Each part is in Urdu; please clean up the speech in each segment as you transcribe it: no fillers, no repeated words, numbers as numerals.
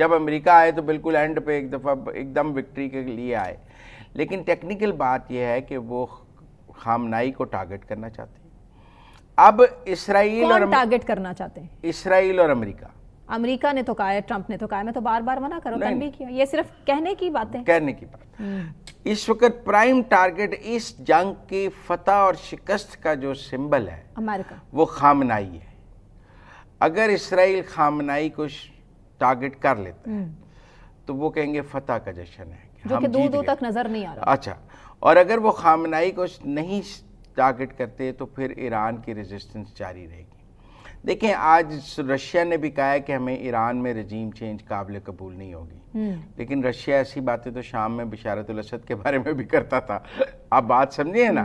جب امریکہ آئے تو بالکل اینڈ پہ ایک دفعہ ایک دم وکٹری کے لیے آئے، لیکن ٹیکنیکل بات یہ ہے کہ وہ خامنائی کو ٹارگٹ کرنا چاہتے ہیں۔ اب اسرائیل اور ٹارگٹ کرنا چاہتے ہیں؟ اسرائیل اور امریکہ نے تو کہا ہے، ٹرمپ نے تو کہا ہے، میں تو بار بار منع کروں، تنبیہ کیا، یہ صرف کہنے کی باتیں، کہنے کی بات۔ اس وقت پرائم ٹارگٹ اس جنگ کی فتح اور شکست کا جو سمبل ہے امریکہ، وہ خامنائی ہے۔ اگر اسرائیل خامنائی کو ٹارگٹ کر لیتا ہے تو وہ کہیں گے فتح کا جشن ہے، جو کہ دور دور تک نظر نہیں آ رہا۔ اچھا، اور اگر وہ خامنائی کو نہیں ٹارگٹ کرتے تو پھر ایران کی ریزسٹنس جاری رہے گی۔ دیکھیں آج رشیا نے بھی کہا ہے کہ ہمیں ایران میں رجیم چینج قابل قبول نہیں ہوگی، لیکن رشیا ایسی باتیں تو شام میں بشارت الاسد کے بارے میں بھی کرتا تھا، آپ بات سمجھے نا؟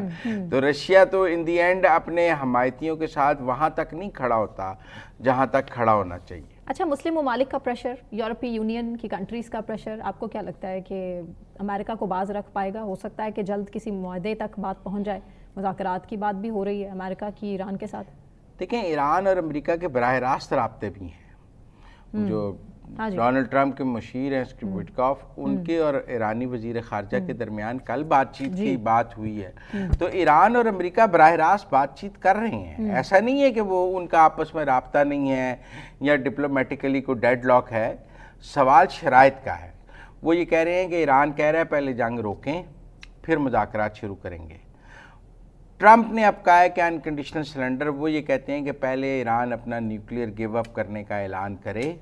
تو رشیا تو ان دی اینڈ اپنے حمایتیوں کے ساتھ وہاں تک نہیں کھڑا ہوتا جہاں تک کھڑا ہونا چاہیے۔ اچھا، مسلم ممالک کا پریشر، یورپی یونین کی کنٹریز کا پریشر، آپ کو کیا لگتا ہے کہ امریکہ کو باز رکھ پائے گا؟ ہو سکتا ہے کہ جلد کسی معاہدے تک بات پہنچ جائے؟ مذاکرات کی بات بھی ہو رہی ہے امریکہ کی ایران کے ساتھ۔ دیکھیں ایران اور امریکہ کے براہ راست رابطے بھی ہیں، جو ڈونلڈ ٹرمپ کے مشیر ہیں وٹکاف، ان کے اور ایرانی وزیر خارجہ کے درمیان کل بات چیت کی بات ہوئی ہے، تو ایران اور امریکہ براہ راست بات چیت کر رہے ہیں۔ ایسا نہیں ہے کہ وہ ان کا آپس میں رابطہ نہیں ہے یا ڈپلومیٹیکلی کوئی ڈیڈ لاک ہے، سوال شرائط کا ہے۔ وہ یہ کہہ رہے ہیں کہ ایران کہہ رہا ہے پہلے جنگ روکیں پھر مذاکرات شروع کریں گے۔ ٹرمپ نے اب کہا ہے کہ انکنڈیشنل سرنڈر، وہ یہ کہتے ہیں کہ پہلے ایران اپنا نیوکلیئر گیو اپ کرنے کا اعلان کرے،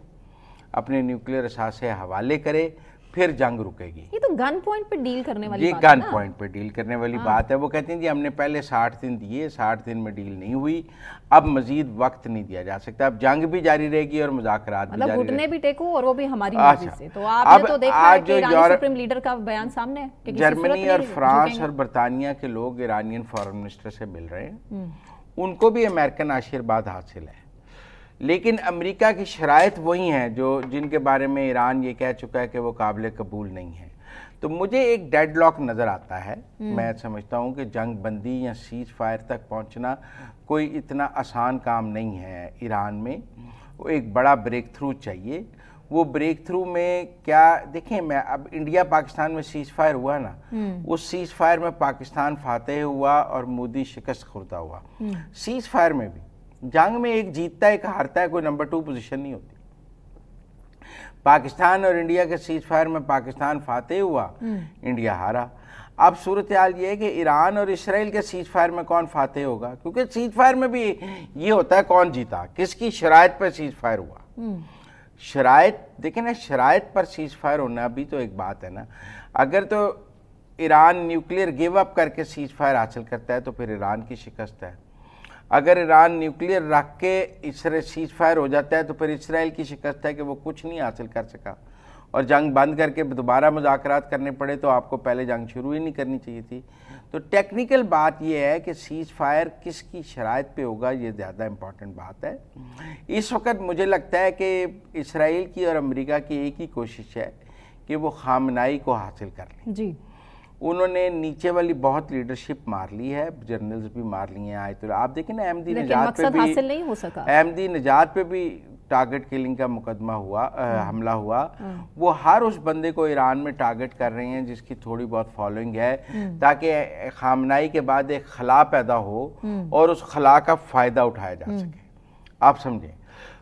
اپنے نیوکلیئر اثاثے حوالے کرے، پھر جنگ رکے گی۔ یہ تو گن پوائنٹ پہ ڈیل کرنے والی بات ہے، یہ گن پوائنٹ پہ ڈیل کرنے والی بات ہے۔ وہ کہتے ہیں جی ہم نے پہلے 60 دن دیے، 60 دن میں ڈیل نہیں ہوئی، اب مزید وقت نہیں دیا جا سکتا، اب جنگ بھی جاری رہے گی اور مذاکرات بھی جاری رہے گی، گھٹنے بھی ٹیکو اور وہ بھی ہماری مرضی سے۔ تو آپ نے تو دیکھا ہے کہ ایرانی سپریم لیڈر کا بیان سامنے ہے کہ جرمنی اور فرانس اور برطانیہ کے لوگ ایرانین فارن منسٹر سے مل رہے ہیں، ان کو بھی امریکن آشیرواد حاصل ہے، لیکن امریکہ کی شرائط وہی ہیں جن کے بارے میں ایران یہ کہہ چکا ہے کہ وہ قابل قبول نہیں ہے۔ تو مجھے ایک ڈیڈ لاک نظر آتا ہے، میں سمجھتا ہوں کہ جنگ بندی یا سیز فائر تک پہنچنا کوئی اتنا آسان کام نہیں ہے ایران میں، وہ ایک بڑا بریک تھرو چاہیے۔ وہ بریک تھرو میں کیا، دیکھیں میں اب انڈیا پاکستان میں سیز فائر ہوا نا، اس سیز فائر میں پاکستان فاتح ہوا اور مودی شکست خوردہ ہوا۔ سیز فائر میں بھی جنگ میں ایک جیتتا ہے ایک ہارتا ہے، کوئی نمبر 2 پوزیشن نہیں ہوتی۔ پاکستان اور انڈیا کے سیز فائر میں پاکستان فاتح ہوا، انڈیا ہارا۔ اب صورتحال یہ ہے کہ ایران اور اسرائیل کے سیز فائر میں کون فاتح ہوگا، کیونکہ سیز فائر میں بھی یہ ہوتا ہے کون جیتا، کس کی شرائط پر سیز فائر ہوا۔ شرائط دیکھیں نا، شرائط پر سیز فائر ہونا بھی تو ایک بات ہے نا۔ اگر تو ایران نیوکلیئر گیو اپ کر کے سیز فائر حاصل کرتا ہے تو پھر ایران کی شکست ہے، اگر ایران نیوکلیئر رکھ کے سیز فائر ہو جاتا ہے تو پھر اسرائیل کی شکست ہے کہ وہ کچھ نہیں حاصل کر سکا اور جنگ بند کر کے دوبارہ مذاکرات کرنے پڑے، تو آپ کو پہلے جنگ شروع ہی نہیں کرنی چاہیے تھی۔ تو ٹیکنیکل بات یہ ہے کہ سیز فائر کس کی شرائط پہ ہوگا، یہ زیادہ امپورٹنٹ بات ہے۔ اس وقت مجھے لگتا ہے کہ اسرائیل کی اور امریکہ کی ایک ہی کوشش ہے کہ وہ خامنائی کو حاصل کر لیں۔ جی، انہوں نے نیچے والی بہت لیڈرشپ مار لی ہے، جرنلز بھی مار لی ہیں، آیت اللہ آپ دیکھیں نا احمدی نژاد پہ بھی حاصل نہیں ہو سکا، احمدی نژاد پہ بھی ٹارگٹ کلنگ کا مقدمہ ہوا، حملہ ہوا۔ وہ ہر اس بندے کو ایران میں ٹارگٹ کر رہے ہیں جس کی تھوڑی بہت فالوئنگ ہے، تاکہ خامنائی کے بعد ایک خلا پیدا ہو اور اس خلا کا فائدہ اٹھایا جا سکے۔ آپ سمجھیں،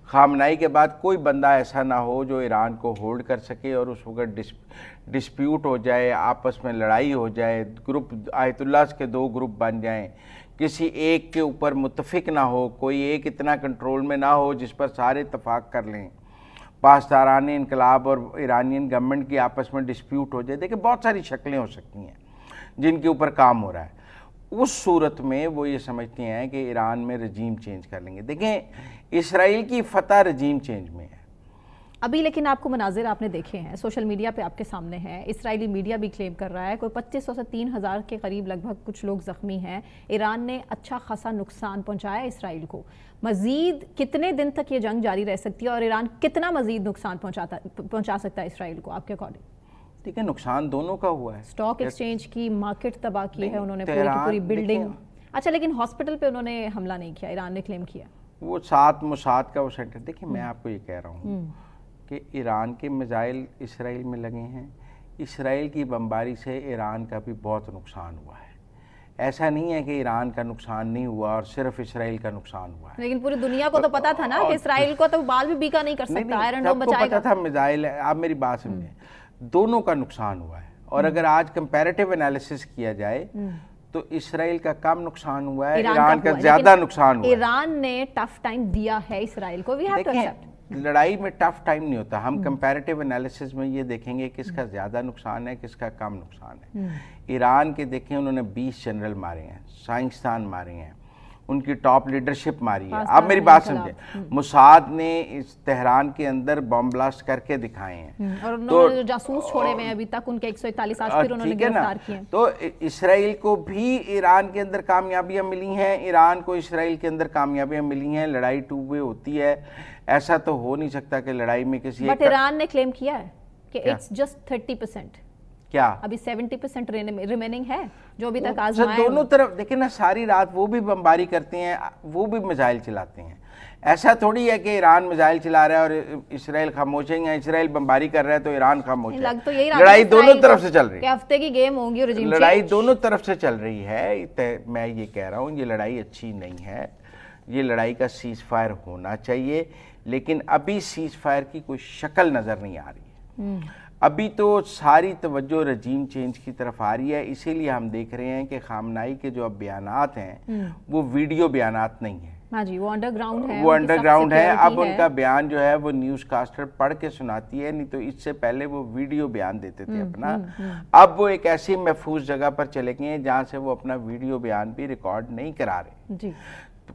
خامنائی کے بعد کوئی بندہ ایسا نہ ہو جو ایران کو ہولڈ کر سکے اور اس وقت ڈسپیوٹ ہو جائے، آپس میں لڑائی ہو جائے، گروپ آیت اللہ کے 2 گروپ بن جائیں، کسی ایک کے اوپر متفق نہ ہو، کوئی ایک اتنا کنٹرول میں نہ ہو جس پر سارے اتفاق کر لیں، پاسداران انقلاب اور ایرانین گورنمنٹ کی آپس میں ڈسپیوٹ ہو جائے۔ دیکھیں بہت ساری شکلیں ہو سکتی ہیں جن کے اوپر کام ہو رہا ہے۔ اس صورت میں وہ یہ سمجھتے ہیں کہ ایران میں رجیم چینج کر لیں گے۔ دیکھیں اسرائیل کی فتح رجیم چینج میں ہے ابھی، لیکن آپ کو مناظر آپ نے دیکھے ہیں، سوشل میڈیا پہ آپ کے سامنے ہیں، اسرائیلی میڈیا بھی کلیم کر رہا ہے کوئی 2500 سے 3000 کے قریب لگ بھگ کچھ لوگ زخمی ہیں۔ ایران نے اچھا خاصا نقصان پہنچایا اسرائیل کو۔ مزید کتنے دن تک یہ جنگ جاری رہ سکتی ہے اور ایران کتنا مزید نقصان پہنچا سکتا ہے اسرائیل کو آپ کے اکارڈنگ؟ دیکھیں نقصان دونوں کا ہوا ہے، سٹاک ایکسچینج کی، مارکیٹ تباہ کی ہے انہوں نے، پوری کی پوری بلڈنگ۔ اچھا، لیکن ہاسپٹل پہ انہوں نے حملہ نہیں کیا، ایران نے کلیم کیا۔ وہ 7 موساد کا وہ سینٹر، دیکھیں میں آپ کو یہ کہہ رہا ہوں کہ ایران کے میزائل اسرائیل میں لگے ہیں، اسرائیل کی بمباری سے ایران کا بھی بہت نقصان ہوا ہے. ایسا نہیں ہے کہ ایران کا نقصان نہیں ہوا اور صرف اسرائیل کا نقصان ہوا ہے. لیکن پوری دنیا کو تو پتا تھا نا کہ اسرائیل کو تو بال بھی بیکا نہیں کر سکتا، آئرن ڈوم بچائے گا. سب کو پتا تھا میزائل ہے. آپ میری بات سمجھیں، دونوں کا نقصان ہوا ہے. اور اگر آج کمپیریٹیو انالیسس کیا جائے تو اسرائیل کا کم نقصان ہوا ہے، ایران کا زیادہ نقصان ہوا ہے. ایران نے ٹف ٹائم دیا ہے اسرائیل کو. لڑائی میں ٹف ٹائم نہیں ہوتا. ہم کمپیریٹیو انالیسس میں یہ دیکھیں گے کس کا زیادہ نقصان ہے، کس کا کم نقصان ہے. ایران کے دیکھیں انہوں نے 20 جنرل مارے ہیں، سائنسدان مارے ہیں، ان کی ٹاپ لیڈرشپ ماری ہے. آپ میری بات سمجھیں، موساد نے اس تہران کے اندر بم بلاسٹ کر کے دکھائے ہیں، اور انہوں نے جو جاسوس چھوڑے ہوئے ہیں ابھی تک ان کے 141 آج پھر انہوں نے گرفتار کیے ہیں. تو اسرائیل کو بھی ایران کے اندر کامیابیاں ملی ہیں، ایران کو اسرائیل کے اندر کامیابیاں ملی ہیں. لڑائی ٹو وے ہوتی ہے، ایسا تو ہو نہیں سکتا کہ لڑائی میں کسی بٹ ایران نے کلیم کیا ہے کہ اٹس جسٹ 30%. کیا ابھی 70% ریمیننگ ہے جو ابھی تک آزمائے. دونوں طرف دیکھیں نا، ساری رات وہ بھی بمباری کرتے ہیں، وہ بھی میزائل چلاتے ہیں. ایسا تھوڑی ہے کہ ایران میزائل چلا رہا ہے اور اسرائیل خاموش ہے، یا اسرائیل بمباری کر رہا ہے تو ایران خاموش ہے. لڑائی دونوں طرف سے چل رہی ہے. ہفتے کی گیم ہوں گی. لڑائی دونوں طرف سے چل رہی ہے. میں یہ کہہ رہا ہوں یہ لڑائی اچھی نہیں ہے. یہ لڑائی کا سیز فائر ہونا چاہیے، لیکن ابھی سیز فائر کی کوئی شکل نظر نہیں آ رہی ہے. ابھی تو ساری توجہ رجیم چینج کی طرف آ رہی ہے. اسی لیے ہم دیکھ رہے ہیں کہ خامنہائی کے جو اب بیانات ہیں وہ ویڈیو بیانات نہیں ہیں. ہاں جی، وہ انڈر گراؤنڈ ہے. وہ انڈر گراؤنڈ ہے. اب ان کا بیان جو ہے وہ نیوز کاسٹر پڑھ کے سناتی ہے، نہیں تو اس سے پہلے وہ ویڈیو بیان دیتے تھے اپنا. اب وہ ایک ایسی محفوظ جگہ پر چلے گئے ہیں جہاں سے وہ اپنا ویڈیو بیان بھی ریکارڈ نہیں کرا رہے. جی،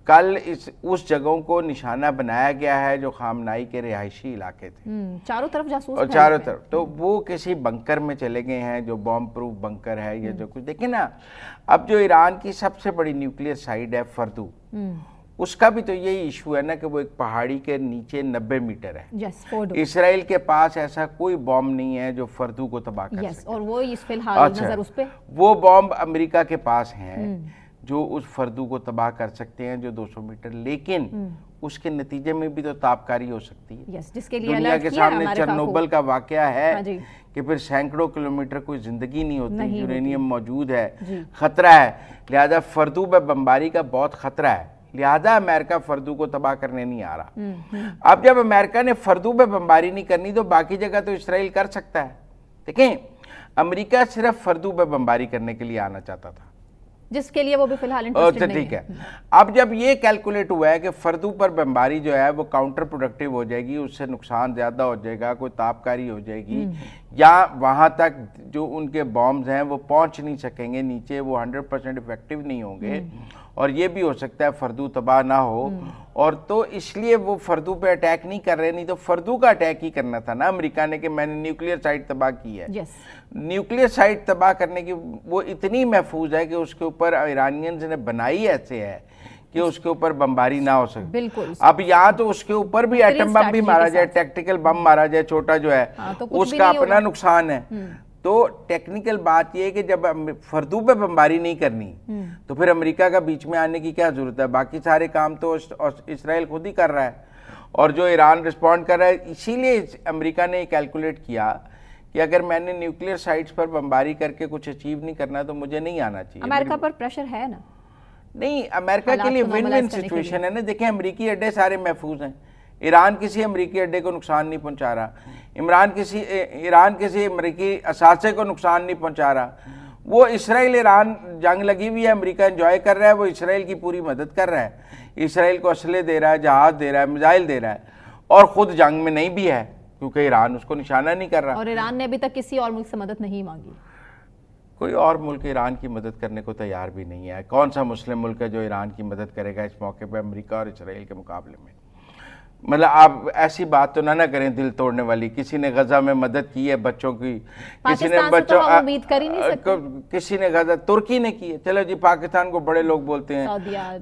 کل اس جگہوں کو نشانہ بنایا گیا ہے جو خامنائی کے رہائشی علاقے تھے، چاروں طرف جاسوس، اور چاروں طرف. تو وہ کسی بنکر میں چلے گئے ہیں جو بام پروف بنکر ہے یا جو کچھ. دیکھیں نا، اب جو ایران کی سب سے بڑی نیوکلیئر سائٹ ہے فردو، اس کا بھی تو یہی ایشو ہے نا کہ وہ ایک پہاڑی کے نیچے 90 میٹر ہے. اسرائیل کے پاس ایسا کوئی بام نہیں ہے جو فردو کو تباہ کر سکے. اور وہ فی الحال نظر اس پہ وہ بام امریکہ کے پاس ہیں جو اس فردو کو تباہ کر سکتے ہیں جو 200 میٹر. لیکن اس کے نتیجے میں بھی تو تابکاری ہو سکتی ہے. دنیا کے سامنے چرنوبل کا واقعہ ہے کہ پھر سینکڑوں کلومیٹر کوئی زندگی نہیں ہوتی، یورینیم موجود ہے، خطرہ ہے. لہذا فردو پہ بمباری کا بہت خطرہ ہے. لہذا امریکہ فردو کو تباہ کرنے نہیں آ رہا. اب جب امریکہ نے فردو پہ بمباری نہیں کرنی تو باقی جگہ تو اسرائیل کر سکتا ہے. دیکھیں، امریکہ صرف فردو پہ بمباری کرنے کے لیے آنا چاہتا تھا، جس کے لیے وہ بھی فی الحال انٹرسٹڈ نہیں ہے. ٹھیک ہے. اب جب یہ کیلکولیٹ ہوا ہے کہ فردو پر بمباری جو ہے وہ کاؤنٹر پروڈکٹیو ہو جائے گی، اس سے نقصان زیادہ ہو جائے گا، کوئی تابکاری ہو جائے گی، یا وہاں تک جو ان کے بامز ہیں وہ پہنچ نہیں سکیں گے نیچے، وہ 100% افیکٹو نہیں ہوں گے، اور یہ بھی ہو سکتا ہے فردو تباہ نہ ہو. اور تو اس لیے وہ فردو پہ اٹیک نہیں کر رہے. نہیں تو فردو کا اٹیک ہی کرنا تھا نا امریکہ نے کہ میں نے نیوکلیئر سائٹ تباہ کی ہے. نیوکلیئر سائٹ تباہ کرنے کی وہ اتنی محفوظ ہے کہ اس کے اوپر ایرانینز نے بنائی ایسے ہے کہ اس کے اوپر بمباری نہ ہو سکے. بالکل. اب یہاں تو اس کے اوپر بھی ایٹم بم بھی مارا جائے، ٹیکٹیکل بم مارا جائے چھوٹا جو ہے، اس کا اپنا نقصان ہے. تو ٹیکنیکل بات یہ ہے کہ جب فردو پہ بمباری نہیں کرنی تو پھر امریکہ کا بیچ میں آنے کی کیا ضرورت ہے؟ باقی سارے کام تو اسرائیل خود ہی کر رہا ہے، اور جو ایران رسپونڈ کر رہا ہے. اسی لیے امریکہ نے یہ کیلکولیٹ کیا کہ اگر میں نے نیوکلیئر سائٹس پر بمباری کر کے کچھ اچیو نہیں کرنا تو مجھے نہیں آنا چاہیے. امریکہ پر پریشر ہے نا؟ نہیں، امریکہ کے لیے ون ون سچویشن ہے نا. دیکھیں، امریکی اڈے سارے محفوظ ہیں، ایران کسی امریکی اڈے کو نقصان نہیں پہنچا رہا، ایران کسی امریکی اثاثے کو نقصان نہیں پہنچا رہا. وہ اسرائیل ایران جنگ لگی ہوئی ہے، امریکہ انجوائے کر رہا ہے، وہ اسرائیل کی پوری مدد کر رہا ہے، اسرائیل کو اسلحے دے رہا ہے، جہاز دے رہا ہے، میزائل دے رہا ہے، اور خود جنگ میں نہیں بھی ہے کیونکہ ایران اس کو نشانہ نہیں کر رہا. اور ایران نے ابھی تک کسی اور ملک سے مدد نہیں مانگی. کوئی اور ملک ایران کی مدد کرنے کو تیار بھی نہیں ہے. کون سا مسلم ملک ہے جو ایران کی مدد کرے گا اس موقع پہ امریکہ اور اسرائیل کے مقابلے میں؟ مطلب آپ ایسی بات تو نہ کریں دل توڑنے والی. کسی نے غزہ میں مدد کی ہے بچوں کی، کسی نے بچوں کسی نے غزہ ترکی نے کی ہے. چلو جی، پاکستان کو بڑے لوگ بولتے ہیں،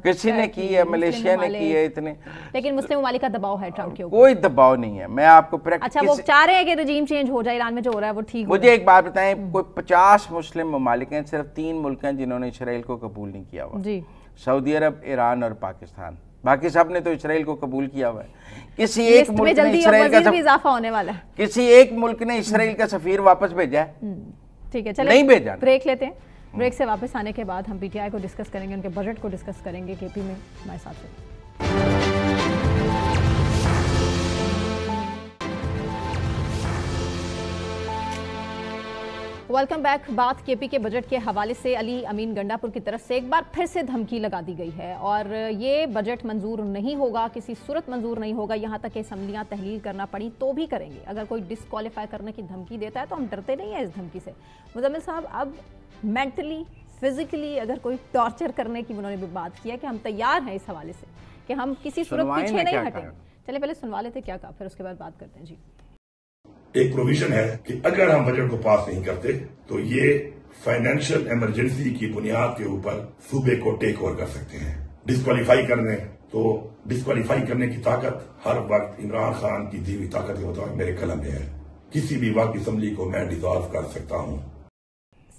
کسی نے کی ہے، ملیشیا نے کی ہے. اتنے لیکن مسلم ممالک کا دباؤ ہے ٹرمپ کے اوپر. کوئی دباؤ نہیں ہے. میں آپ کو اچھا، وہ چاہ رہے ہیں کہ رجیم چینج ہو جائے ایران میں، جو ہو رہا ہے وہ ٹھیک. مجھے ایک بات بتائیں، کوئی 50 مسلم ممالک ہیں، صرف 3 ملک ہیں جنہوں نے اسرائیل کو قبول نہیں کیا ہوا. جی، سعودی عرب، ایران اور پاکستان. باقی سب نے تو اسرائیل کو قبول کیا ہوا ہے. کسی ایک ملک نے اسرائیل کا اضافہ ہونے والا ہے, کسی ایک ملک نے اسرائیل کا سفیر واپس بھیجا ہے؟ ٹھیک ہے, چلیں نہیں بھیجا. بریک لیتے ہیں. بریک سے واپس آنے کے بعد ہم پی ٹی آئی کو ڈسکس کریں گے, ان کے بجٹ کو ڈسکس کریں گے. کے پی میں ہمارے ساتھ رہیے. Welcome back. بات کے پی کے بجٹ کے حوالے سے علی امین گنڈا پور کی طرف سے ایک بار پھر سے دھمکی لگا دی گئی ہے, اور یہ بجٹ منظور نہیں ہوگا, کسی صورت منظور نہیں ہوگا, یہاں تک کہ اسمبلیاں تحلیل کرنا پڑی تو بھی کریں گے. اگر کوئی ڈسکوالیفائی کرنے کی دھمکی دیتا ہے تو ہم ڈرتے نہیں ہیں اس دھمکی سے. مزمل صاحب, اب مینٹلی فزیکلی اگر کوئی ٹارچر کرنے کی انہوں نے بھی بات کی ہے کہ ہم تیار ہیں اس حوالے سے کہ ہم کسی صورت پیچھے نہیں ہٹیں. چلے پہلے سنوا لیتے کیا کہا, پھر اس کے بعد بات کرتے ہیں. جی, ایک پروویژن ہے کہ اگر ہم بجٹ کو پاس نہیں کرتے تو یہ فائنینشیل ایمرجنسی کی بنیاد کے اوپر صوبے کو ٹیک اوور کر سکتے ہیں. ڈسکوالیفائی کرنے تو ڈسکوالیفائی کرنے کی طاقت ہر وقت عمران خان کی دی ہوئی طاقت کے مطابق میرے قلم میں ہے. کسی بھی وقت اسمبلی کو میں ڈیزالو کر سکتا ہوں.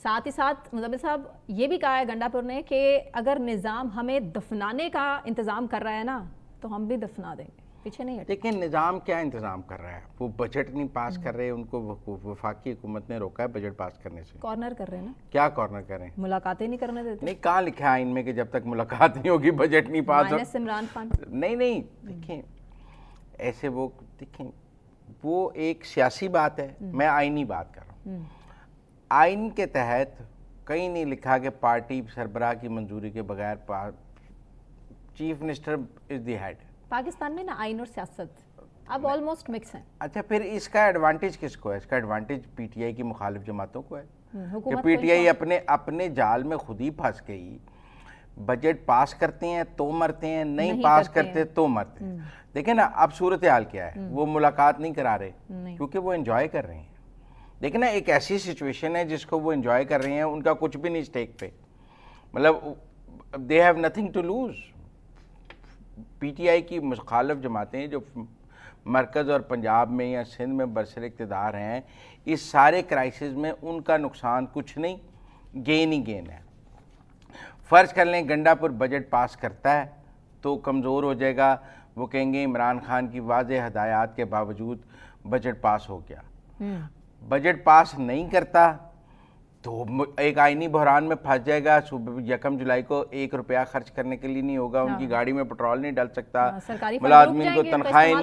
ساتھ ہی ساتھ مزمل صاحب یہ بھی کہا ہے گنڈا پور نے کہ اگر نظام ہمیں دفنانے کا انتظام کر رہا ہے نا تو ہم بھی دفنا دیں گے, پیچھے نہیں ہٹیں. لیکن نظام کیا انتظام کر رہا ہے؟ وہ بجٹ نہیں پاس کر رہے, ان کو وفاقی حکومت نے روکا ہے بجٹ پاس کرنے سے. کارنر کر رہے ہیں نا. کیا کارنر کر رہے ہیں؟ ملاقاتیں نہیں کرنے دیتے. نہیں, کہاں لکھا ہے آئین میں کہ جب تک ملاقات نہیں ہوگی بجٹ نہیں پاس ہو؟ عمران خان نہیں, دیکھیں ایسے دیکھیں وہ ایک سیاسی بات ہے, میں آئینی بات کر رہا ہوں. آئین کے تحت کہیں نہیں لکھا کہ پارٹی سربراہ کی منظوری کے بغیر chief minister is the head. Pakistan میں نا آئین اور سیاست اب آلموسٹ مکس ہیں. اچھا, پھر اس کا ایڈوانٹیج کس کو ہے؟ اس کا ایڈوانٹیج پی ٹی آئی کی مخالف جماعتوں کو ہے کہ پی ٹی آئی اپنے جال میں خود ہی پھنس گئی. بجٹ پاس کرتے ہیں تو مرتے ہیں, نہیں پاس کرتے تو مرتے ہیں. دیکھیں نا اب صورتحال کیا ہے, وہ ملاقات نہیں کرا رہے کیونکہ وہ انجوائے کر رہے ہیں. دیکھیں نا ایک ایسی سچویشن ہے جس کو وہ انجوائے کر رہے ہیں, ان کا کچھ بھی نہیں اسٹیک پہ, مطلب they have nothing to lose. P T I کی مخالف جماعتیں جو مرکز اور پنجاب میں یا سندھ میں برسر اقتدار ہیں, اس سارے کرائسس میں ان کا نقصان کچھ نہیں, گین ہی گین ہے. فرض کر لیں گنڈا پور بجٹ پاس کرتا ہے تو کمزور ہو جائے گا, وہ کہیں گے عمران خان کی واضح ہدایات کے باوجود بجٹ پاس ہو گیا. بجٹ پاس نہیں کرتا تو ایک آئینی بحران میں پھنس جائے گا. 1 جولائی کو 1 روپیہ خرچ کرنے کے لیے نہیں ہوگا, ان کی گاڑی میں پٹرول نہیں ڈل سکتا, ملازمین کو تنخواہیں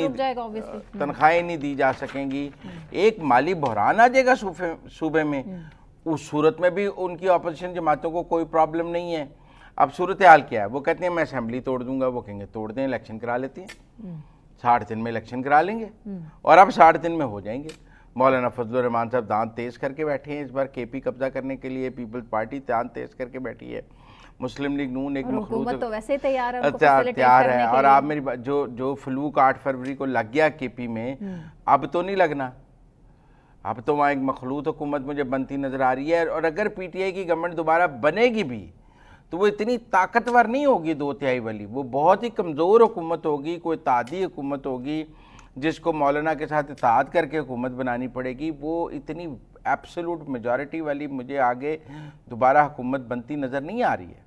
نہیں دی جا سکیں گی, ایک مالی بحران آ جائے گا صوبے میں. اس صورت میں بھی ان کی اپوزیشن جماعتوں کو کوئی پرابلم نہیں ہے. اب صورتحال کیا ہے, وہ کہتے ہیں میں اسمبلی توڑ دوں گا, وہ کہیں گے توڑ دیں, الیکشن کرا لیتے ہیں, 60 دن میں الیکشن کرا لیں گے, اور اب 60 دن میں ہو جائیں گے. مولانا فضل الرحمان صاحب دانت تیز کر کے بیٹھے ہیں اس بار کے پی قبضہ کرنے کے لیے, پیپلز پارٹی دانت تیز کر کے بیٹھی ہے, مسلم لیگ نون ایک حکومت تو ویسے تیار ہے. اور آپ میری جو فلوک 8 فروری کو لگ گیا کے پی میں, اب تو نہیں لگنا. اب تو وہاں ایک مخلوط حکومت مجھے بنتی نظر آ رہی ہے, اور اگر پی ٹی آئی کی گورنمنٹ دوبارہ بنے گی بھی تو وہ اتنی طاقتور نہیں ہوگی 2/3 والی, وہ بہت ہی کمزور حکومت ہوگی, کوئی اتحادی حکومت ہوگی جس کو مولانا کے ساتھ اتحاد کر کے حکومت بنانی پڑے گی. وہ اتنی ایبسولوٹ میجورٹی والی مجھے آگے دوبارہ حکومت بنتی نظر نہیں آ رہی ہے.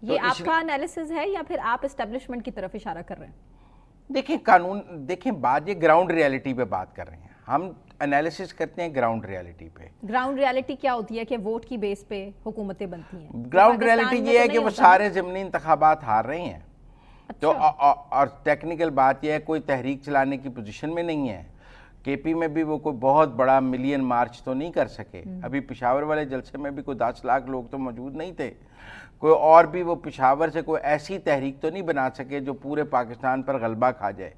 یہ آپ کا انالیسز ہے یا پھر آپ اسٹیبلشمنٹ کی طرف اشارہ کر رہے ہیں؟ دیکھیں قانون, دیکھیں بات یہ گراؤنڈ ریالٹی پہ بات کر رہے ہیں, ہم انالیسس کرتے ہیں گراؤنڈ ریالٹی پہ. گراؤنڈ ریالٹی کیا ہوتی ہے کہ ووٹ کی بیس پہ حکومتیں بنتی ہیں؟ گراؤنڈ ریالٹی یہ ہے کہ وہ سارے ضمنی انتخابات ہار رہے ہیں. تو اور ٹیکنیکل بات یہ ہے کوئی تحریک چلانے کی پوزیشن میں نہیں ہے. کے پی میں بھی وہ کوئی بہت بڑا ملین مارچ تو نہیں کر سکے. ابھی پشاور والے جلسے میں بھی کوئی 10 لاکھ لوگ تو موجود نہیں تھے. کوئی اور بھی وہ پشاور سے کوئی ایسی تحریک تو نہیں بنا سکے جو پورے پاکستان پر غلبہ کھا جائے.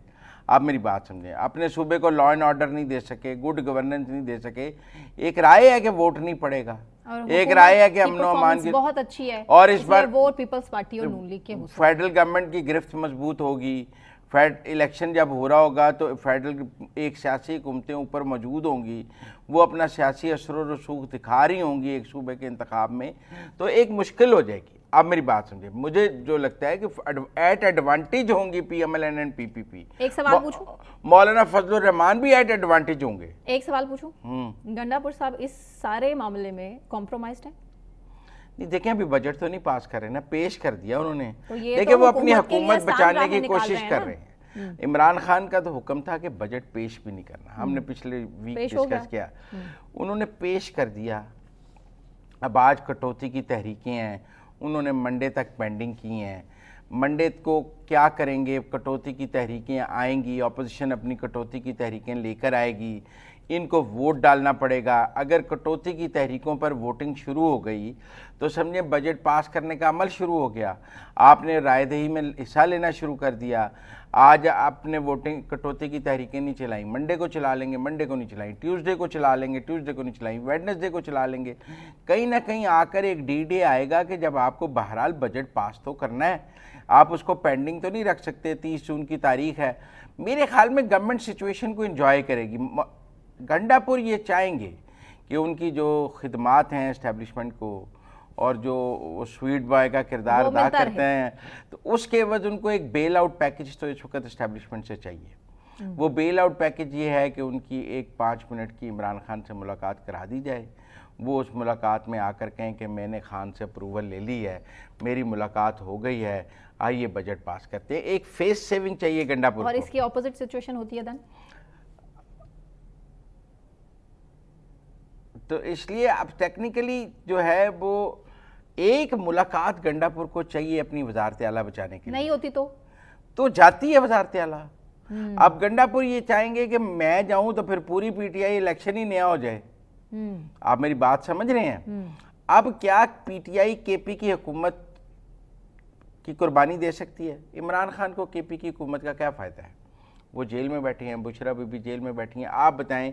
آپ میری بات سمجھیں, اپنے صوبے کو لا اینڈ آرڈر نہیں دے سکے, گڈ گورننس نہیں دے سکے. ایک رائے ہے کہ ووٹ نہیں پڑے گا, ایک رائے ہے کہ امن و امان کی بہت اچھی ہے, اور اس بار ووٹ پیپلز پارٹی اور نون لیگ کے فیڈرل گورنمنٹ کی گرفت مضبوط ہوگی. الیکشن جب ہو رہا ہوگا تو فیڈرل ایک سیاسی حکومتیں اوپر موجود ہوں گی, وہ اپنا سیاسی اثر و رسوخ دکھا رہی ہوں گی ایک صوبے کے انتخاب میں, تو ایک مشکل ہو جائے گی. آپ میری بات سمجھیں, مجھے جو لگتا ہے کہ ایٹ ایڈوانٹیج ہوں گی P M L N and P P P. ایک سوال پوچھوں, مولانا فضل الرحمان بھی ایٹ ایڈوانٹیج ہوں گے. ایک سوال پوچھوں, گنڈا پور صاحب اس سارے معاملے میں کمپرومائزڈ ہیں؟ نہیں دیکھیں ابھی بجٹ تو نہیں پاس کر رہے نا, پیش کر دیا انہوں نے, تو یہ دیکھیں تو وہ اپنی حکومت کے لیے حکومت آسان بچانے راہیں کی نکال کوشش رہے ہیں کر نا. رہے ہیں. عمران خان کا تو حکم تھا کہ بجٹ پیش بھی نہیں کرنا, ہم نے پچھلے ویک پیش ہو ڈسکس گیا. کیا, انہوں نے پیش کر دیا. اب آج کٹوتی کی تحریکیں ہیں, انہوں نے منڈے تک پینڈنگ کی ہیں, منڈے کو کیا کریں گے؟ کٹوتی کی تحریکیں آئیں گی, اپوزیشن اپنی کٹوتی کی تحریکیں لے کر آئے گی, ان کو ووٹ ڈالنا پڑے گا. اگر کٹوتی کی تحریکوں پر ووٹنگ شروع ہو گئی تو سمجھیں بجٹ پاس کرنے کا عمل شروع ہو گیا, آپ نے رائے دہی میں حصہ لینا شروع کر دیا. آج آپ نے ووٹنگ کٹوتی کی تحریکیں نہیں چلائیں, منڈے کو چلا لیں گے, منڈے کو نہیں چلائیں, ٹیوزڈے کو چلا لیں گے, ٹیوزڈے کو نہیں چلائیں, ویڈنسڈے کو چلا لیں گے. کہیں نہ کہیں آ کر ایک ڈے آئے گا کہ جب آپ کو بہرحال بجٹ پاس تو کرنا ہے, آپ اس کو پینڈنگ تو نہیں رکھ سکتے. 30 جون کی تاریخ ہے. میرے خیال میں گورنمنٹ سچویشن کو انجوائے کرے گی. گنڈا پور یہ چاہیں گے کہ ان کی جو خدمات ہیں اسٹیبلشمنٹ کو, اور جو وہ سویٹ بوائے کا کردار ادا کرتے ہیں, تو اس کے عوض ان کو ایک بیل آؤٹ پیکج تو اس وقت اسٹیبلشمنٹ سے چاہیے. وہ بیل آؤٹ پیکج یہ ہے کہ ان کی ایک 5 منٹ کی عمران خان سے ملاقات کرا دی جائے, وہ اس ملاقات میں آ کر کہیں کہ میں نے خان سے اپروول لے لی ہے, میری ملاقات ہو گئی ہے, آئیے بجٹ پاس کرتے ہیں. ایک فیس سیونگ چاہیے گنڈا پور کو. اور اس کی اپوزٹ سچویشن ہوتی ہے دن, تو اس لیے اب ٹیکنیکلی جو ہے وہ ایک ملاقات گنڈا پور کو چاہیے اپنی وزارت اعلیٰ بچانے کے لیے. نہیں ہوتی تو جاتی ہے وزارت اعلیٰ. اب گنڈا پور یہ چاہیں گے کہ میں جاؤں تو پھر پوری پی ٹی آئی الیکشن ہی نیا ہو جائے. آپ میری بات سمجھ رہے ہیں؟ اب کیا پی ٹی آئی کے پی کی حکومت کی قربانی دے سکتی ہے؟ عمران خان کو کے پی کی حکومت کا کیا فائدہ ہے؟ وہ جیل میں بیٹھے ہیں, بشرا بی بی جیل میں بیٹھی ہیں. آپ بتائیں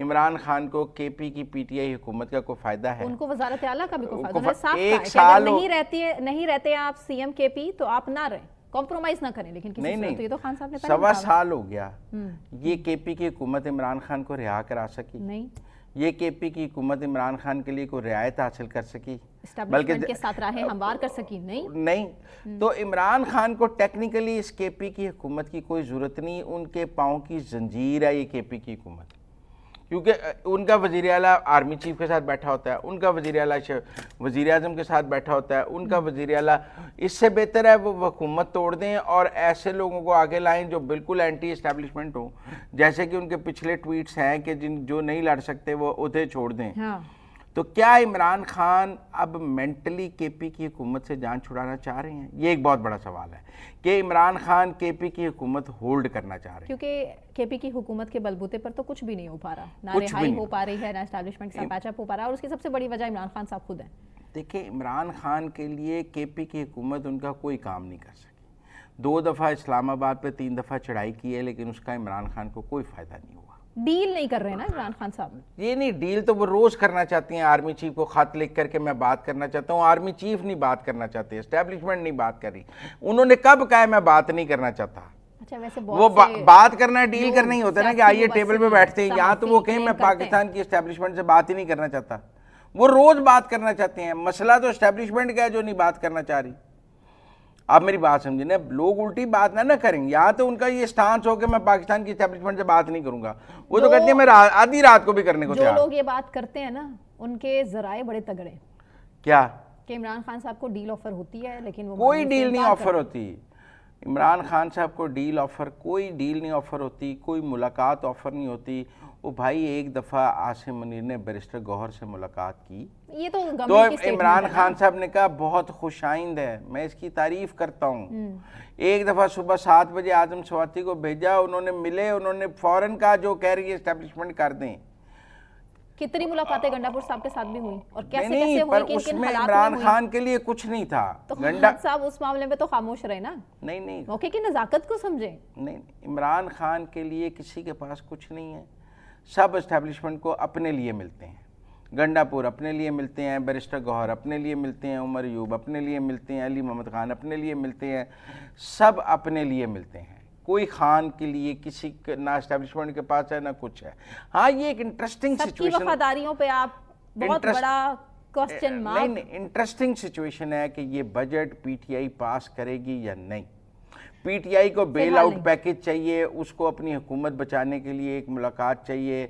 عمران خان کو کے پی کی پی ٹی آئی حکومت کا کوئی فائدہ ہے؟ ان کو وزارت اعلیٰ کا بھی کوئی فائدہ ہے. صاف ایک کہا ہے سال کہ اگر نہیں رہتے آپ سی ایم کے پی تو آپ نہ رہیں, کمپرومائز نہ کریں. لیکن کسی صورت یہ تو خان صاحب نے پہلے 1.25 سال ہو گیا یہ کے پی کی حکومت عمران خان کو رہا کرا سکی نہیں, یہ کے پی کی حکومت عمران خان کے لیے کوئی رعایت حاصل کر سکی, اسٹیبلشمنٹ کے ساتھ راہیں ہموار کر سکی نہیں. تو عمران خان کو ٹیکنیکلی اس کے پی کی حکومت کی کوئی ضرورت نہیں. ان کے پاؤں کی زنجیر ہے یہ کے پی کی حکومت, کیونکہ ان کا وزیر اعلیٰ آرمی چیف کے ساتھ بیٹھا ہوتا ہے, ان کا وزیر اعلیٰ وزیر اعظم کے ساتھ بیٹھا ہوتا ہے, ان کا وزیر اعلیٰ. اس سے بہتر ہے وہ حکومت توڑ دیں اور ایسے لوگوں کو آگے لائیں جو بالکل اینٹی اسٹیبلشمنٹ ہوں, جیسے کہ ان کے پچھلے ٹویٹس ہیں کہ جو نہیں لڑ سکتے وہ عہدے چھوڑ دیں. تو کیا عمران خان اب مینٹلی کے پی کی حکومت سے جان چھڑانا چاہ رہے ہیں؟ یہ ایک بہت بڑا سوال ہے کہ عمران خان کے پی کی حکومت ہولڈ کرنا چاہ رہے ہیں. کیونکہ کے پی کی حکومت کے بلبوتے پر تو کچھ بھی نہیں ہو پا رہا, نہ رہائی ہو پا رہی ہے, نہ اسٹیبلشمنٹ کے ساتھ پیچ اپ ہو پا رہا ہے, اور اس کی سب سے بڑی وجہ عمران خان صاحب خود ہیں. دیکھیں عمران خان کے لیے کے پی کی حکومت ان کا کوئی کام نہیں کر سکی. 2 دفعہ اسلام آباد پہ 3 دفعہ چڑھائی کی ہے, لیکن اس کا عمران خان کو کوئی فائدہ نہیں ہوا. ڈیل نہیں کر رہے نا عمران خان صاحب. یہ نہیں, ڈیل تو وہ روز کرنا چاہتی ہیں. آرمی چیف کو خط لکھ کر کے میں بات کرنا چاہتا ہوں, آرمی چیف نہیں بات کرنا چاہتے, اسٹیبلشمنٹ نہیں بات کر رہی. انہوں نے کب کہا ہے میں بات نہیں کرنا چاہتا؟ اچھا ویسے وہ بات کرنا ہے, ڈیل کرنا ہی ہوتا ہے نا کہ آئیے ٹیبل پہ بیٹھتے ہیں. یہاں تو وہ کہیں میں پاکستان کی اسٹیبلشمنٹ سے بات ہی نہیں کرنا چاہتا. وہ روز بات کرنا چاہتے ہیں. مسئلہ تو اسٹیبلشمنٹ کا ہے جو نہیں بات کرنا چاہ رہی. آپ میری بات سمجھیں نا, لوگ الٹی بات نہ کریں. یہاں تو ان کا یہ سٹانس ہو کہ میں پاکستان کی اسٹیبلشمنٹ سے بات نہیں کروں گا, وہ تو کہتے ہیں میں آدھی رات کو بھی کرنے کو تیار. جو لوگ یہ بات کرتے ہیں نا ان کے ذرائع بڑے تگڑے. کیا کہ عمران خان صاحب کو ڈیل آفر ہوتی ہے لیکن وہ کوئی ڈیل نہیں آفر ہوتی. عمران خان صاحب کو ڈیل آفر, کوئی ڈیل نہیں آفر ہوتی, کوئی ملاقات آفر نہیں ہوتی. وہ بھائی ایک دفعہ عاصم منیر نے بیرسٹر گوہر سے ملاقات کی, یہ تو عمران خان صاحب نے کہا بہت خوش آئند ہے, میں اس کی تعریف کرتا ہوں. ایک دفعہ صبح 7 بجے اعظم سواتی کو بھیجا, انہوں نے ملے, انہوں نے فوراً کہا جو کہہ رہی ہے اسٹیبلشمنٹ کر دیں. کتنی ملاقاتیں گنڈا پور صاحب کے ساتھ بھی ہوئی اور کیسے نہیں, پر اس میں عمران خان کے لیے کچھ نہیں تھا. تو خان صاحب اس معاملے میں تو خاموش رہے نا. نہیں, موقع کی نزاکت کو سمجھیں. نہیں, عمران خان کے لیے کسی کے پاس کچھ نہیں ہے. سب اسٹیبلشمنٹ کو اپنے لیے ملتے ہیں. گنڈا پور اپنے لیے ملتے ہیں, بیرسٹر گوہر اپنے لیے ملتے ہیں, عمر ایوب اپنے لیے ملتے ہیں, علی محمد خان اپنے لیے ملتے ہیں, سب اپنے لیے ملتے ہیں. کوئی خان کے لیے کسی نہ اسٹیبلشمنٹ کے پاس ہے نہ کچھ ہے. ہاں یہ ایک انٹرسٹنگ سچویشن, سب کی وفاداریوں پہ آپ بہت بڑا کوسچن مارک. نہیں, انٹرسٹنگ سچویشن ہے کہ یہ بجٹ پی ٹی آئی پاس کرے گی یا نہیں. پی ٹی آئی کو بیل آؤٹ پیکج چاہیے, اس کو اپنی حکومت بچانے کے لیے ایک ملاقات چاہیے.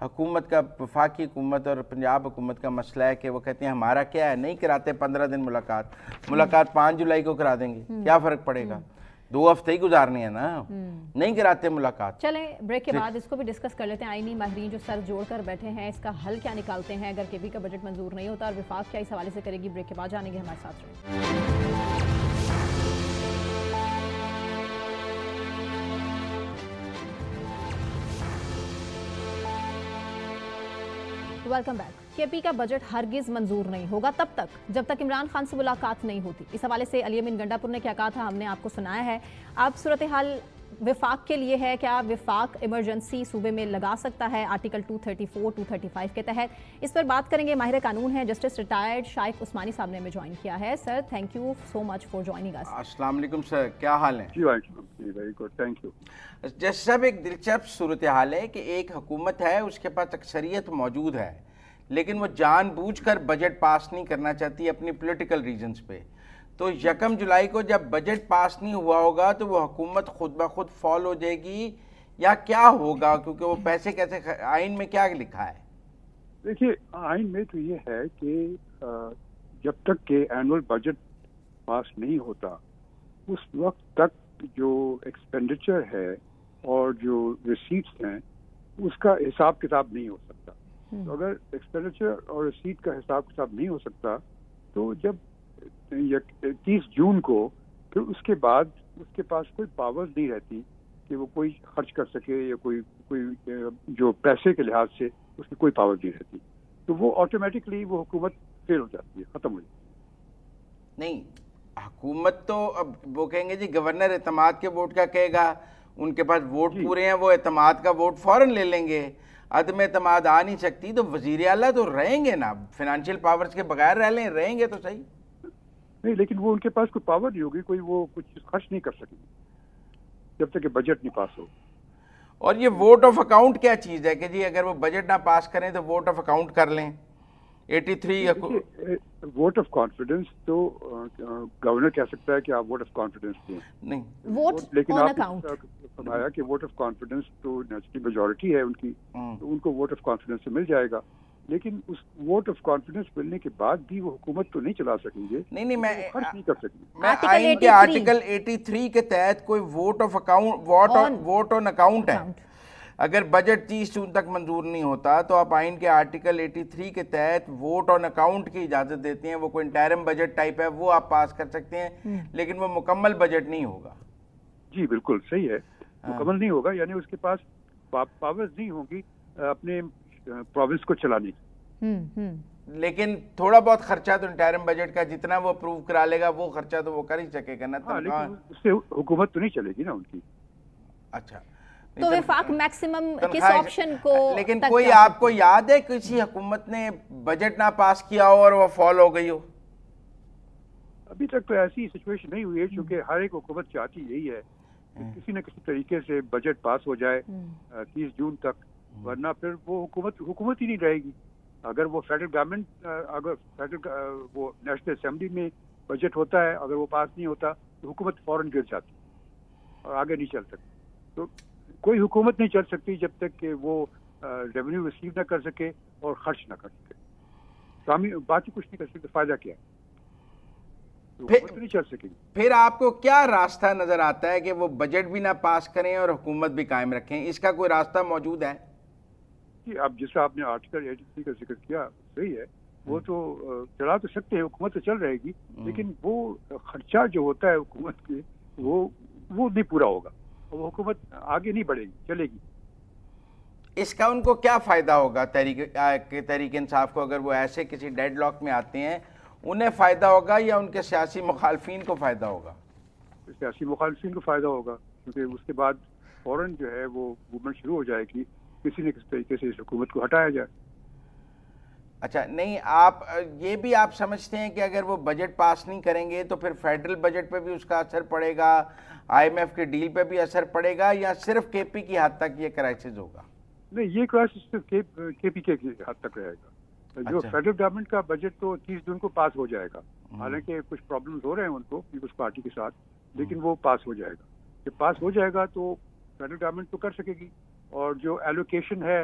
حکومت کا وفاقی حکومت اور پنجاب حکومت کا مسئلہ ہے کہ وہ کہتے ہیں ہمارا کیا ہے, نہیں کراتے 15 دن ملاقات 5 جولائی کو کرا دیں گے, کیا فرق پڑے گا, 2 ہفتے ہی گزارنے ہیں نا, نہیں کراتے ملاقات. چلیں بریک کے بعد اس کو بھی ڈسکس کر لیتے ہیں. آئینی ماہرین جو سر جوڑ کر بیٹھے ہیں اس کا حل کیا نکالتے ہیں اگر کے پی کا بجٹ منظور نہیں ہوتا, اور وفاق کیا اس حوالے سے کرے گی. بریک کے بعد جانیں گے, ہمارے ساتھ رہیں. Welcome back. کے پی کا بجٹ ہرگز منظور نہیں ہوگا تب تک جب تک عمران خان سے ملاقات نہیں ہوتی. اس حوالے سے علی امین گنڈا پور نے کیا کہا تھا ہم نے آپ کو سنایا ہے. اب صورتحال وفاق کے لیے ہے, کیا وفاق ایمرجنسی صوبے میں لگا سکتا ہے آرٹیکل 234 235 کے تحت؟ اس پر بات کریں گے. ماہر قانون ہیں جسٹس ریٹائرڈ شائق عثمانی صاحب نے ہمیں جوائن کیا ہے. Sir thank you so much for joining us. السلام علیکم سر, کیا حال ہے؟ جی ویری گڈ, تھینک یو. جس سب ایک دلچسپ صورتحال ہے کہ ایک حکومت ہے, اس کے پاس اکثریت موجود ہے, لیکن وہ جان بوجھ کر بجٹ پاس نہیں کرنا چاہتی اپنی پولیٹیکل ریزنز پہ. تو 1 جولائی کو جب بجٹ پاس نہیں ہوا ہوگا تو وہ حکومت خود بخود فال ہو جائے گی یا کیا ہوگا, کیونکہ وہ پیسے کیسے, آئین میں کیا لکھا ہے؟ دیکھیے آئین میں تو یہ ہے کہ جب تک کہ اینول بجٹ پاس نہیں ہوتا اس وقت تک جو ایکسپینڈیچر ہے اور جو ریسیٹس ہیں اس کا حساب کتاب نہیں ہو سکتا. تو اگر ایکسپینڈیچر اور ریسیٹ کا حساب کتاب نہیں ہو سکتا تو جب 30 جون کو پھر اس کے بعد اس کے پاس کوئی پاورز نہیں رہتی کہ وہ کوئی خرچ کر سکے یا کوئی جو پیسے کے لحاظ سے اس کی کوئی پاور نہیں رہتی, تو وہ آٹومیٹکلی وہ حکومت فیل ہو جاتی ہے, ختم ہو جاتی ہے. نہیں, حکومت تو اب وہ کہیں گے جی گورنر اعتماد کے ووٹ کا کہے گا, ان کے پاس ووٹ پورے ہیں, وہ اعتماد کا ووٹ فوراً لے لیں گے. عدم اعتماد آ نہیں سکتی تو وزیر اعلیٰ تو رہیں گے نا, فائنینشیل پاورز کے بغیر رہیں گے تو صحیح نہیں, لیکن وہ ان کے پاس کوئی پاور نہیں ہوگی, کوئی وہ کچھ خرچ نہیں کر سکیں گے جب تک کہ بجٹ نہیں پاس ہو. اور یہ ووٹ آف اکاؤنٹ کیا چیز ہے کہ جی اگر وہ بجٹ نہ پاس کریں تو ووٹ آف اکاؤنٹ کر لیں؟ 83 ووٹ آف کانفیڈنس تو گورنر کہہ سکتا ہے کہ آپ ووٹ آف کانفیڈنس دیں, نہیں ووٹ لیکن آن آپ اکاؤنٹ فرمایا کہ ووٹ آف کانفیڈنس تو نیچرلی میجورٹی ہے ان کی, تو ان کو ووٹ آف کانفیڈنس سے مل جائے گا, لیکن اس ووٹ آف کانفیڈنس ملنے کے بع بھی وہ حکومت تو نہیں چلا سکیں گے. نہیں میں خرچ نہیں کر سکیں گے. میں آئین کے آرٹیکل 83 کے تحت کوئی vote of account vote on account ہے. اگر بجٹ 30 جون تک منظور نہیں ہوتا تو آپ آئین کے آرٹیکل 83 کے تحت ووٹ آن اکاؤنٹ کی اجازت دیتے ہیں. وہ کوئی انٹرم بجٹ ٹائپ ہے وہ آپ پاس کر سکتے ہیں, لیکن وہ مکمل بجٹ نہیں ہوگا. جی بالکل صحیح ہے, مکمل نہیں ہوگا, یعنی اس کے پاس پاورز نہیں ہوں گی اپنے پروونس کو چلانے کی. لیکن تھوڑا بہت خرچہ تو انٹرم بجٹ کا جتنا وہ اپروو کرا لے گا وہ خرچہ تو وہ کر ہی سکے گا نا. لیکن اس سے حکومت تو نہیں چلے گی نا ان کی. اچھا, تو وفاق میکسیمم کس آپشن کو, لیکن کوئی آپ کو یاد ہے کسی حکومت نے بجٹ نہ پاس کیا ہو اور وہ فال ہو گئی ہو؟ ابھی تک تو ایسی سچویشن نہیں ہوئی ہے, چونکہ ہر ایک حکومت چاہتی یہی ہے کہ کسی نہ کسی طریقے سے بجٹ پاس ہو جائے 30 جون تک, ورنہ پھر وہ حکومت ہی نہیں رہے گی. اگر وہ فیڈرل گورنمنٹ وہ نیشنل اسمبلی میں بجٹ ہوتا ہے, اگر وہ پاس نہیں ہوتا تو حکومت فوراً گر جاتی اور آگے نہیں چل سکتی. تو کوئی حکومت نہیں چل سکتی جب تک کہ وہ ریونیو ریسیو نہ کر سکے اور خرچ نہ کر سکے. بات ہی کچھ نہیں کر سکتے, فائدہ کیا ہے, حکومت نہیں چل سکے گی. پھر آپ کو کیا راستہ نظر آتا ہے کہ وہ بجٹ بھی نہ پاس کریں اور حکومت بھی قائم رکھیں؟ اس کا کوئی راستہ موجود ہے؟ اب جیسا آپ نے آرٹیکل 83 کا ذکر کیا صحیح ہے, وہ تو چلا تو سکتے ہیں, حکومت تو چل رہے گی, لیکن وہ خرچہ جو ہوتا ہے حکومت کے وہ نہیں پورا ہوگا, وہ حکومت آگے نہیں بڑھے گی, چلے گی. اس کا ان کو کیا فائدہ ہوگا تحریک انصاف کو, اگر وہ ایسے کسی ڈیڈ لاک میں آتے ہیں, انہیں فائدہ ہوگا یا ان کے سیاسی مخالفین کو فائدہ ہوگا؟ سیاسی مخالفین کو فائدہ ہوگا, کیونکہ اس کے بعد فوراً جو ہے وہ موومنٹ شروع ہو جائے گی کسی نہ کسی طریقے سے اس حکومت کو ہٹایا جائے. اچھا, نہیں آپ یہ بھی آپ سمجھتے ہیں کہ اگر وہ بجٹ پاس نہیں کریں گے تو پھر فیڈرل بجٹ پہ بھی اس کا اثر پڑے گا, آئی ایم ایف کے ڈیل پہ بھی اثر پڑے گا, یا صرف کے پی کی حد تک یہ کرائسس ہوگا؟ نہیں, یہ کرائسس صرف کے پی کے حد تک رہے گا. جو فیڈرل گورنمنٹ کا بجٹ تو 30 جون کو پاس ہو جائے گا, حالانکہ کچھ پرابلمز ہو رہے ہیں ان کو پیپلز پارٹی کے ساتھ, لیکن وہ پاس ہو جائے گا. جب پاس ہو جائے گا تو فیڈرل گورنمنٹ تو کر سکے گی, اور جو ایلوکیشن ہے